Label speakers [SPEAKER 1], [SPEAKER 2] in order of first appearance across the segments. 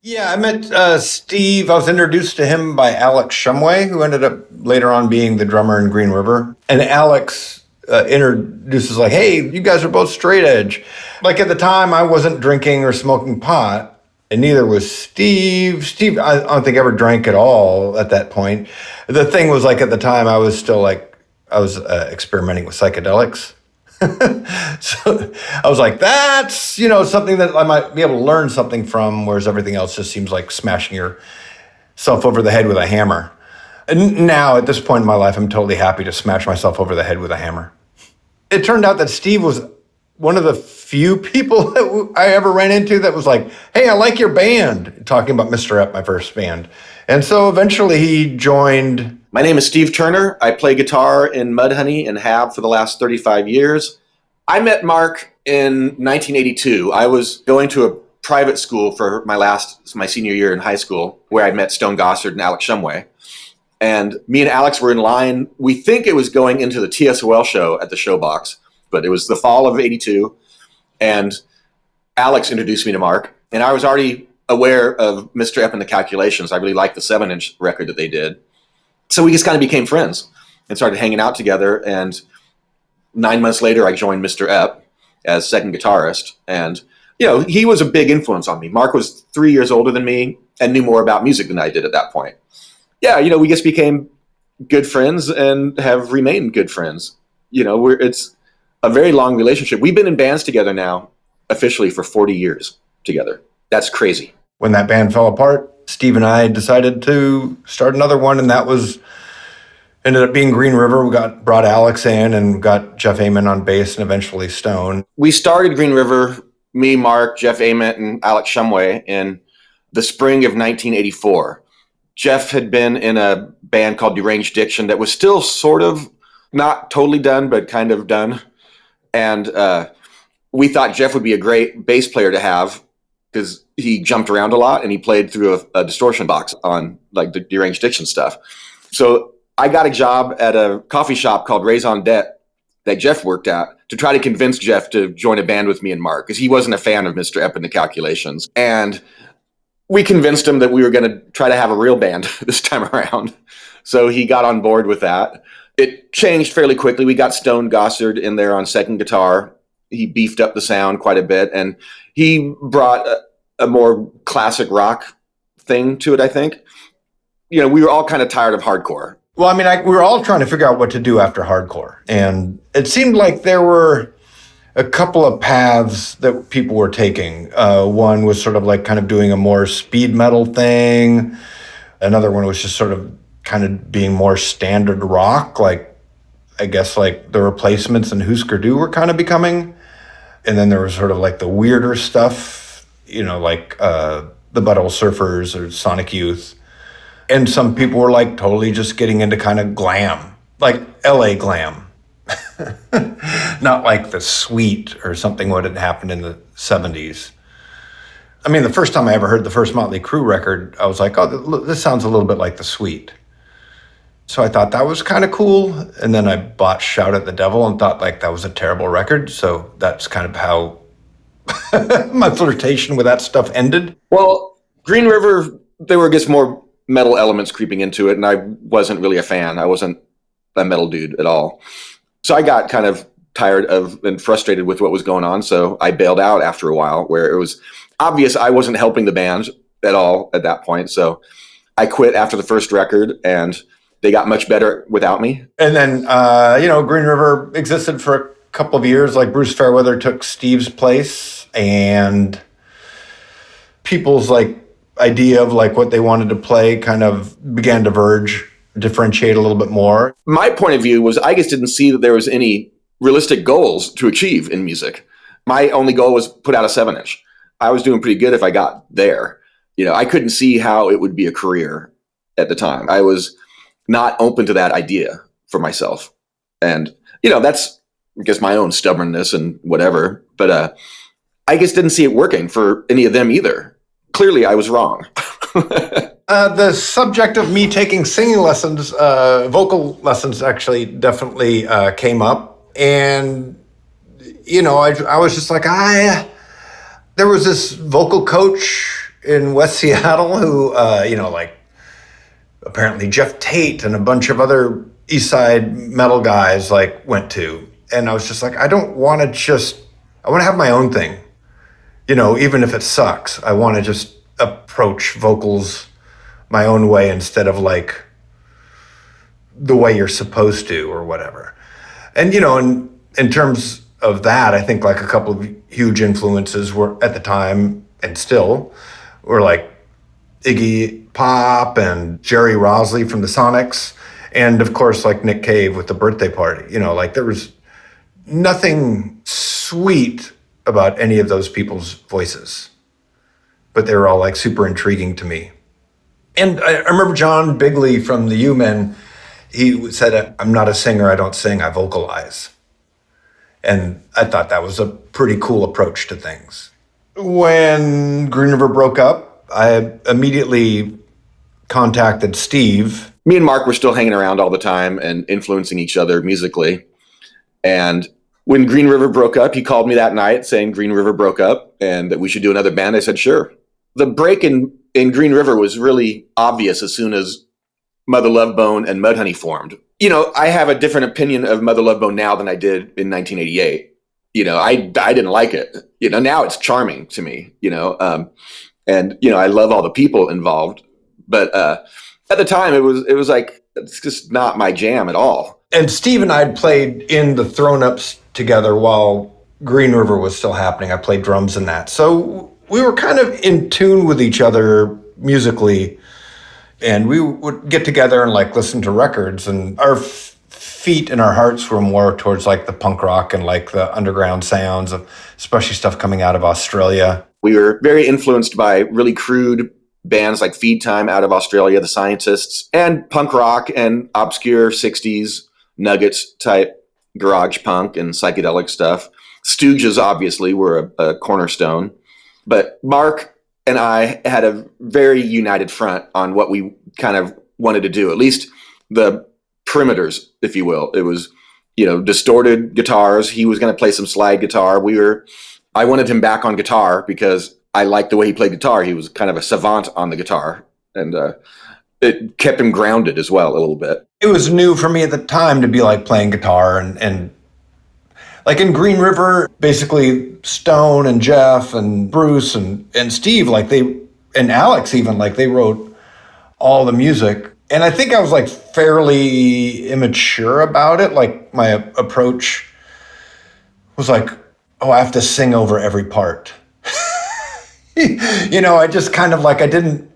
[SPEAKER 1] Yeah, I met Steve. I was introduced to him by Alex Shumway, who ended up later on being the drummer in Green River. And Alex introduces like, "Hey, you guys are both straight edge." Like at the time, I wasn't drinking or smoking pot, and neither was Steve. Steve, I don't think ever drank at all at that point. The thing was like at the time, I was still like I was experimenting with psychedelics. So I was like, that's, something that I might be able to learn something from, whereas everything else just seems like smashing yourself over the head with a hammer. And now at this point in my life, I'm totally happy to smash myself over the head with a hammer. It turned out that Steve was one of the few people that I ever ran into that was like, "Hey, I like your band," talking about Mr. Epp, my first band. And so eventually he joined.
[SPEAKER 2] My name is Steve Turner. I play guitar in Mudhoney and have for the last 35 years. I met Mark in 1982. I was going to a private school for my senior year in high school, where I met Stone Gossard and Alex Shumway. And me and Alex were in line. We think it was going into the TSOL show at the Showbox, but it was the fall of '82. And Alex introduced me to Mark. And I was already aware of Mr. Epp and the Calculations. I really liked the 7-inch record that they did. So we just kind of became friends and started hanging out together. And 9 months later, I joined Mr. Epp as second guitarist. And, he was a big influence on me. Mark was 3 years older than me and knew more about music than I did at that point. Yeah, we just became good friends and have remained good friends. It's a very long relationship. We've been in bands together now, officially for 40 years together. That's crazy.
[SPEAKER 1] When that band fell apart, Steve and I decided to start another one, and that ended up being Green River. We brought Alex in and got Jeff Ament on bass and eventually Stone.
[SPEAKER 2] We started Green River, me, Mark, Jeff Ament, and Alex Shumway in the spring of 1984. Jeff had been in a band called Deranged Diction that was still sort of not totally done, but kind of done. And we thought Jeff would be a great bass player to have because he jumped around a lot and he played through a distortion box on like the Deranged Diction stuff. So I got a job at a coffee shop called Raison d'Etre that Jeff worked at to try to convince Jeff to join a band with me and Mark because he wasn't a fan of Mr. Epp and the Calculations. And we convinced him that we were going to try to have a real band this time around. So he got on board with that. It changed fairly quickly. We got Stone Gossard in there on second guitar. He beefed up the sound quite a bit, and he brought a more classic rock thing to it, I think. We were all kind of tired of hardcore.
[SPEAKER 1] Well, I mean, we were all trying to figure out what to do after hardcore. And it seemed like there were a couple of paths that people were taking. One was sort of like kind of doing a more speed metal thing. Another one was just sort of kind of being more standard rock, like I guess like the Replacements and Husker Du were kind of becoming. And then there was sort of like the weirder stuff, like the Butthole Surfers or Sonic Youth. And some people were like totally just getting into kind of glam, like LA glam. Not like the Sweet or something what had happened in the 70s. I mean, the first time I ever heard the first Motley Crue record, I was like, oh, this sounds a little bit like the Sweet. So I thought that was kind of cool. And then I bought Shout at the Devil and thought like that was a terrible record. So that's kind of how my flirtation with that stuff ended.
[SPEAKER 2] Well, Green River, there were just more metal elements creeping into it. And I wasn't really a fan. I wasn't a metal dude at all. So I got kind of tired of and frustrated with what was going on. So I bailed out after a while, where it was obvious I wasn't helping the band at all at that point. So I quit after the first record, and they got much better without me.
[SPEAKER 1] And then, Green River existed for a couple of years. Like Bruce Fairweather took Steve's place, and people's like idea of like what they wanted to play kind of began to differentiate a little bit more.
[SPEAKER 2] My point of view was I just didn't see that there was any realistic goals to achieve in music. My only goal was put out a 7-inch. I was doing pretty good if I got there. I couldn't see how it would be a career at the time. I was not open to that idea for myself. And, that's, I guess, my own stubbornness and whatever. But I just didn't see it working for any of them either. Clearly, I was wrong.
[SPEAKER 1] The subject of me taking singing lessons, vocal lessons actually definitely came up. And, I was just like, there was this vocal coach in West Seattle who, like apparently Jeff Tate and a bunch of other East Side metal guys like went to. And I was just like, I want to have my own thing. Even if it sucks, I want to just approach vocals my own way instead of like the way you're supposed to or whatever. And, in terms of that, I think like a couple of huge influences were at the time and still were like Iggy Pop and Jerry Rosley from the Sonics. And of course, like Nick Cave with The Birthday Party. Like there was nothing sweet about any of those people's voices, but they were all like super intriguing to me. And I remember John Bigley from the U-Men, he said, I'm not a singer, I don't sing, I vocalize. And I thought that was a pretty cool approach to things. When Green River broke up, I immediately contacted Steve.
[SPEAKER 2] Me and Mark were still hanging around all the time and influencing each other musically. And when Green River broke up, he called me that night saying Green River broke up and that we should do another band. I said, sure. The break in Green River was really obvious as soon as Mother Love Bone and Mudhoney formed. I have a different opinion of Mother Love Bone now than I did in 1988. I didn't like it. Now it's charming to me, and, I love all the people involved. But at the time, it was like, it's just not my jam at all.
[SPEAKER 1] And Steve and I had played in the Thrown Ups together while Green River was still happening. I played drums in that. So we were kind of in tune with each other musically. And we would get together and like listen to records, and our feet and our hearts were more towards like the punk rock and like the underground sounds of especially stuff coming out of Australia.
[SPEAKER 2] We were very influenced by really crude bands like Feed Time out of Australia, The Scientists, and punk rock and obscure 60s Nuggets type garage punk and psychedelic stuff. Stooges obviously were a cornerstone, but Mark and I had a very united front on what we kind of wanted to do, at least the perimeters, if you will. It was, distorted guitars. He was going to play some slide guitar. I wanted him back on guitar because I liked the way he played guitar. He was kind of a savant on the guitar, and it kept him grounded as well a little bit.
[SPEAKER 1] It was new for me at the time to be like playing guitar and like in Green River, basically Stone and Jeff and Bruce and Steve, and Alex even, like they wrote all the music. And I think I was like fairly immature about it. Like my approach was like, oh, I have to sing over every part. I just kind of like, I didn't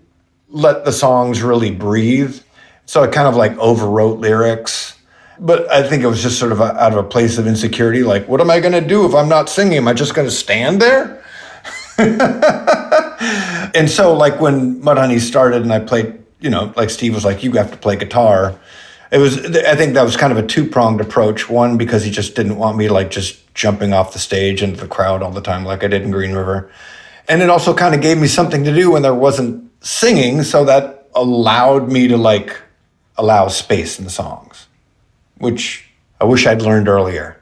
[SPEAKER 1] let the songs really breathe. So I kind of like overwrote lyrics. But I think it was just sort of out of a place of insecurity. Like, what am I going to do if I'm not singing? Am I just going to stand there? And so like when Mudhoney started and I played, like Steve was like, you have to play guitar. I think that was kind of a two-pronged approach. One, because he just didn't want me like just jumping off the stage into the crowd all the time like I did in Green River. And it also kind of gave me something to do when there wasn't singing. So that allowed me to like allow space in the songs, which I wish I'd learned earlier.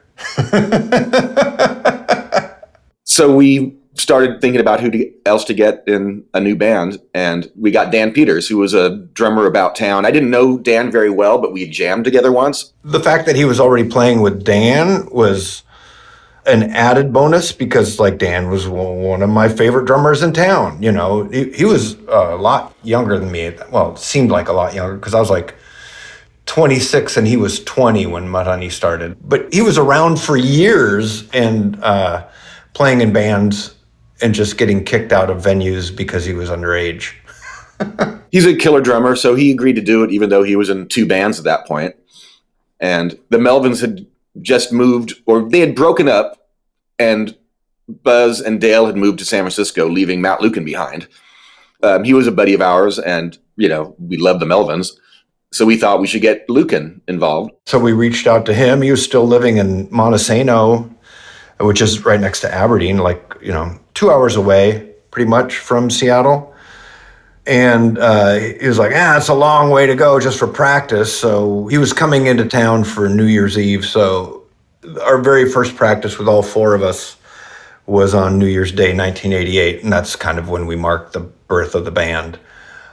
[SPEAKER 2] So we started thinking about who else to get in a new band, and we got Dan Peters, who was a drummer about town. I didn't know Dan very well, but we had jammed together once.
[SPEAKER 1] The fact that he was already playing with Dan was an added bonus because like Dan was one of my favorite drummers in town. He was a lot younger than me. Well, it seemed like a lot younger because I was like 26 and he was 20 when Mudhoney started. But he was around for years and playing in bands and just getting kicked out of venues because he was underage.
[SPEAKER 2] He's a killer drummer, so he agreed to do it even though he was in two bands at that point. And the Melvins had just moved, or they had broken up, and Buzz and Dale had moved to San Francisco, leaving Matt Lucan behind. He was a buddy of ours, and, we loved the Melvins. So we thought we should get Lucan involved.
[SPEAKER 1] So we reached out to him. He was still living in Montesano, which is right next to Aberdeen, 2 hours away, pretty much, from Seattle. And he was like, it's a long way to go just for practice. So he was coming into town for New Year's Eve. So our very first practice with all four of us was on New Year's Day, 1988. And that's kind of when we marked the birth of the band.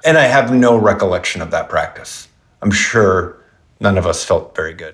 [SPEAKER 1] And I have no recollection of that practice. I'm sure none of us felt very good.